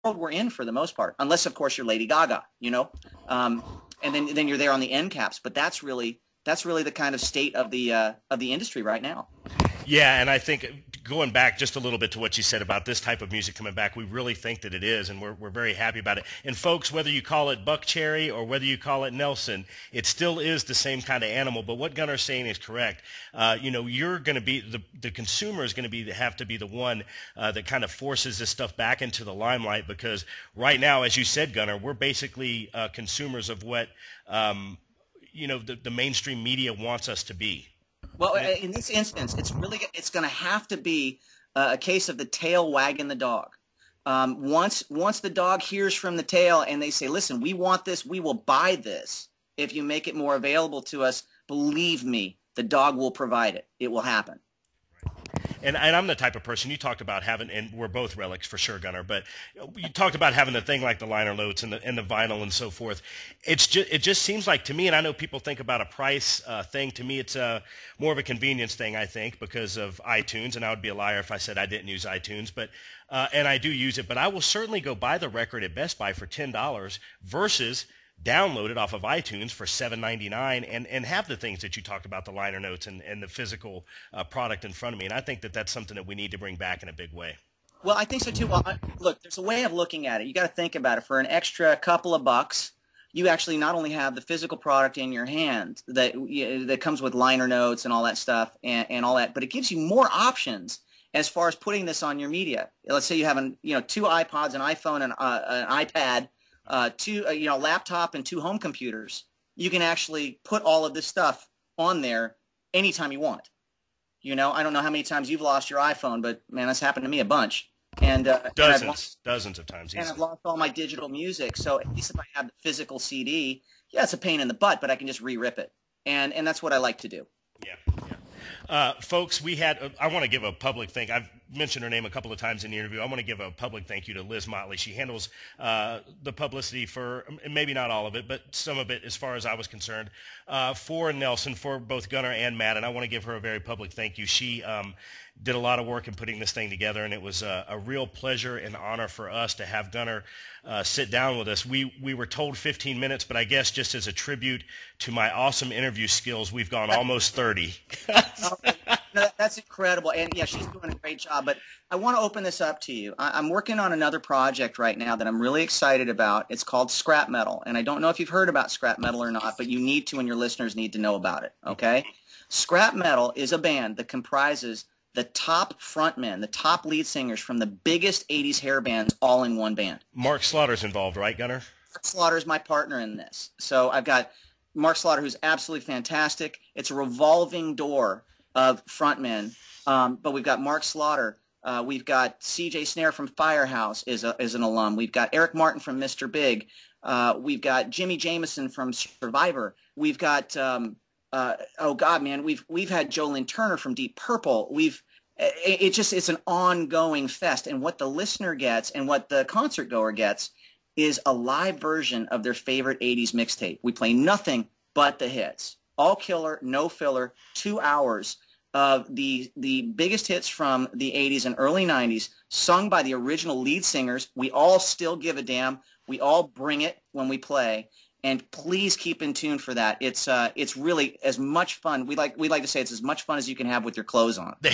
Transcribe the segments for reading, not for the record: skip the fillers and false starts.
we're in for the most part, unless of course you're Lady Gaga, and then you're there on the end caps. But that's really the kind of state of the industry right now. Yeah, and I think going back just a little bit to what you said about this type of music coming back, we really think that it is, and we're very happy about it. And folks, whether you call it Buck Cherry or whether you call it Nelson, it still is the same kind of animal. But what Gunnar's saying is correct. You're going to be the consumer is going to have to be the one that kind of forces this stuff back into the limelight, because right now, as you said, Gunnar, we're basically consumers of what the mainstream media wants us to be. Well, in this instance, it's going to have to be a case of the tail wagging the dog. Once the dog hears from the tail and they say, listen, we want this, we will buy this. If you make it more available to us, believe me, the dog will provide it. It will happen. And I'm the type of person, you talked about having, and we're both relics for sure, Gunnar, but you talked about having the thing like the liner notes and the vinyl and so forth. It just seems like to me, and I know people think about a price thing. To me, it's more of a convenience thing, I think, because of iTunes, and I would be a liar if I said I didn't use iTunes, but and I do use it, but I will certainly go buy the record at Best Buy for $10 versus download it off of iTunes for $7.99 and have the things that you talked about, the liner notes and the physical product in front of me. And I think that that's something that we need to bring back in a big way. Well, I think so too. Well, look, there's a way of looking at it. You got to think about it. For an extra couple of bucks, you actually not only have the physical product in your hand that comes with liner notes and all that stuff and all that, but it gives you more options as far as putting this on your media. Let's say you have two iPods, an iPhone, and an iPad, laptop and 2 home computers. You can actually put all of this stuff on there anytime you want. I don't know how many times you've lost your iPhone, but man, that's happened to me a bunch. And dozens of times. And I've lost all my digital music. So at least if I have the physical CD, yeah, it's a pain in the butt, but I can just re-rip it. And that's what I like to do. Yeah. Folks, I want to give a public thank you. I've mentioned her name a couple of times in the interview. I want to give a public thank you to Liz Motley. She handles the publicity for, maybe not all of it, but some of it as far as I was concerned, for Nelson, for both Gunnar and Matt, and I want to give her a very public thank you. She did a lot of work in putting this thing together, and it was a real pleasure and honor for us to have Gunnar sit down with us. We were told 15 minutes, but I guess just as a tribute to my awesome interview skills, we've gone almost 30. No, that's incredible. And yeah, she's doing a great job. But I want to open this up to you. I'm working on another project right now that I'm really excited about. It's called Scrap Metal. And I don't know if you've heard about Scrap Metal or not, but you need to, and your listeners need to know about it. Okay? Scrap Metal is a band that comprises the top frontmen, the top lead singers from the biggest 80s hair bands all in one band. Mark Slaughter's involved, right, Gunnar? Mark Slaughter's my partner in this. So I've got Mark Slaughter, who's absolutely fantastic. It's a revolving door of frontmen, but we've got Mark Slaughter. We've got C.J. Snare from Firehouse is an alum. We've got Eric Martin from Mr. Big. We've got Jimmy Jameson from Survivor. We've got we've had Jolene Turner from Deep Purple. It's an ongoing fest, and what the listener gets and what the concert goer gets is a live version of their favorite 80s mixtape. We play nothing but the hits. All killer, no filler, 2 hours of the biggest hits from the 80s and early 90s, sung by the original lead singers. We all still give a damn. We all bring it when we play. And please keep in tune for that. It's really as much fun. We like to say it's as much fun as you can have with your clothes on. There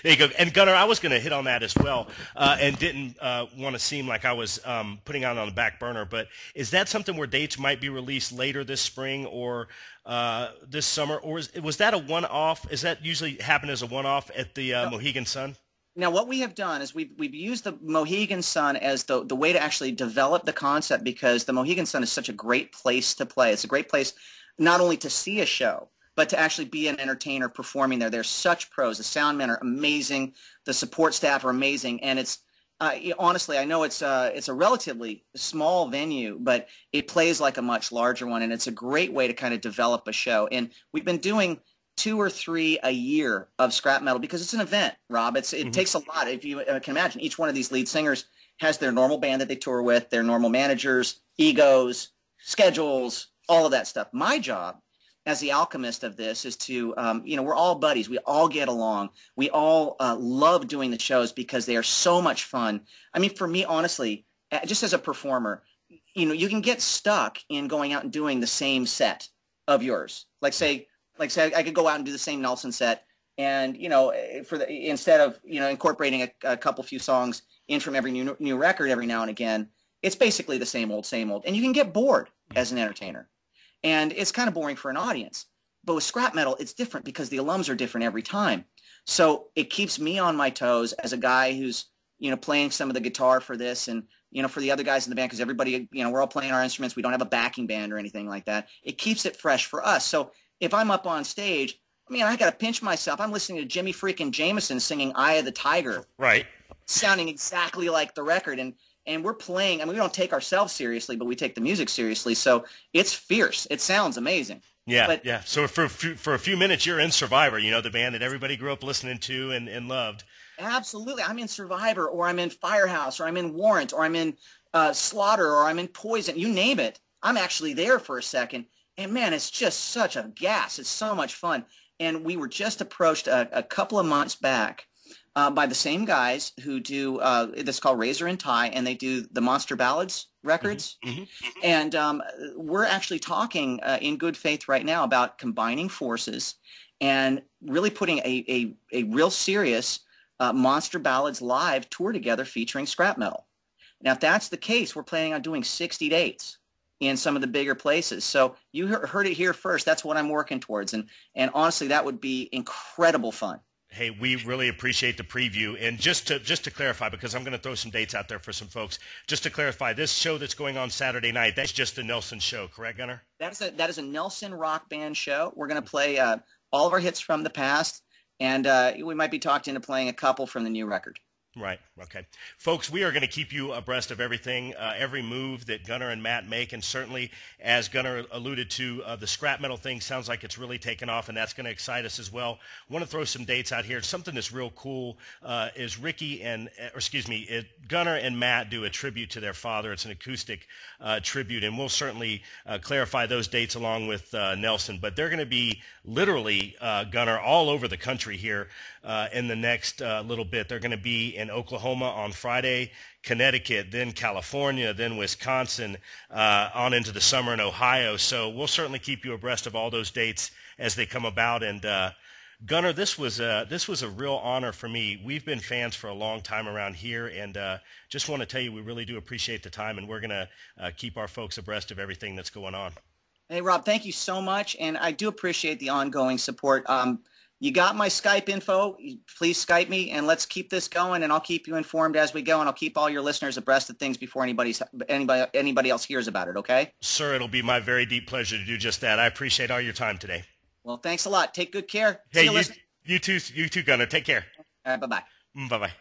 you go. And Gunnar, I was going to hit on that as well, and didn't want to seem like I was putting it on the back burner. But is that something where dates might be released later this spring or this summer, or was that a one-off? Is that usually happen as a one-off at the Mohegan Sun? Now, what we have done is we've used the Mohegan Sun as the way to actually develop the concept, because the Mohegan Sun is such a great place to play. It's a great place not only to see a show, but to actually be an entertainer performing there. They're such pros. The sound men are amazing. The support staff are amazing. And it's honestly, I know it's a relatively small venue, but it plays like a much larger one. And it's a great way to kind of develop a show. And we've been doing 2 or 3 a year of Scrap Metal because it's an event, Rob. It takes a lot. If you can imagine, each one of these lead singers has their normal band that they tour with, their normal managers, egos, schedules, all of that stuff. My job as the alchemist of this is to, we're all buddies. We all get along. We all love doing the shows because they are so much fun. I mean, for me, honestly, just as a performer, you can get stuck in going out and doing the same set of yours. Like say I could go out and do the same Nelson set, and instead of incorporating a couple few songs in from every new record every now and again, it's basically the same old, and you can get bored as an entertainer. And it's kind of boring for an audience. But with scrap metal, it's different because the alums are different every time. So it keeps me on my toes as a guy who's, playing some of the guitar for this and, for the other guys in the band, because everybody, we're all playing our instruments. We don't have a backing band or anything like that. It keeps it fresh for us. So if I'm up on stage, I got to pinch myself. I'm listening to Jimmy freaking Jameson singing Eye of the Tiger. Right. Sounding exactly like the record. And we're playing, we don't take ourselves seriously, but we take the music seriously. So it's fierce. It sounds amazing. Yeah, yeah. So for a few minutes, you're in Survivor, the band that everybody grew up listening to and loved. Absolutely. I'm in Survivor, or I'm in Firehouse, or I'm in Warrant, or I'm in Slaughter, or I'm in Poison. You name it. I'm actually there for a second. And, man, it's just such a gas. It's so much fun. And we were just approached a couple of months back by the same guys who do this called Razor and Tie, and they do the Monster Ballads records. Mm-hmm. And we're actually talking in good faith right now about combining forces and really putting a real serious Monster Ballads live tour together featuring scrap metal. Now, if that's the case, we're planning on doing 60 dates in some of the bigger places. So you heard it here first. That's what I'm working towards. And honestly, that would be incredible fun. Hey, we really appreciate the preview. And just to clarify, because I'm going to throw some dates out there for some folks, just to clarify, this show that's going on Saturday night, that's just the Nelson show, correct, Gunnar? That is a Nelson rock band show. We're going to play all of our hits from the past, and we might be talked into playing a couple from the new record. Right. Okay. Folks, we are going to keep you abreast of everything, every move that Gunnar and Matt make. And certainly, as Gunnar alluded to, the scrap metal thing sounds like it's really taken off, and that's going to excite us as well. I want to throw some dates out here. Something that's real cool is Gunnar and Matt do a tribute to their father. It's an acoustic tribute, and we'll certainly clarify those dates along with Nelson. But they're going to be literally, Gunnar, all over the country here in the next little bit. They're going to be in Oklahoma on Friday, Connecticut, then California, then Wisconsin, on into the summer in Ohio. So we'll certainly keep you abreast of all those dates as they come about. And Gunnar, this was a real honor for me. We've been fans for a long time around here, and just want to tell you we really do appreciate the time, and we're going to keep our folks abreast of everything that's going on. Hey, Rob, thank you so much, and I do appreciate the ongoing support. You got my Skype info. Please Skype me, and let's keep this going, and I'll keep you informed as we go, and I'll keep all your listeners abreast of things before anybody else hears about it, okay? Sir, it'll be my very deep pleasure to do just that. I appreciate all your time today. Well, thanks a lot. Take good care. Hey, you too, Gunnar. Take care. All right, bye-bye. Bye-bye.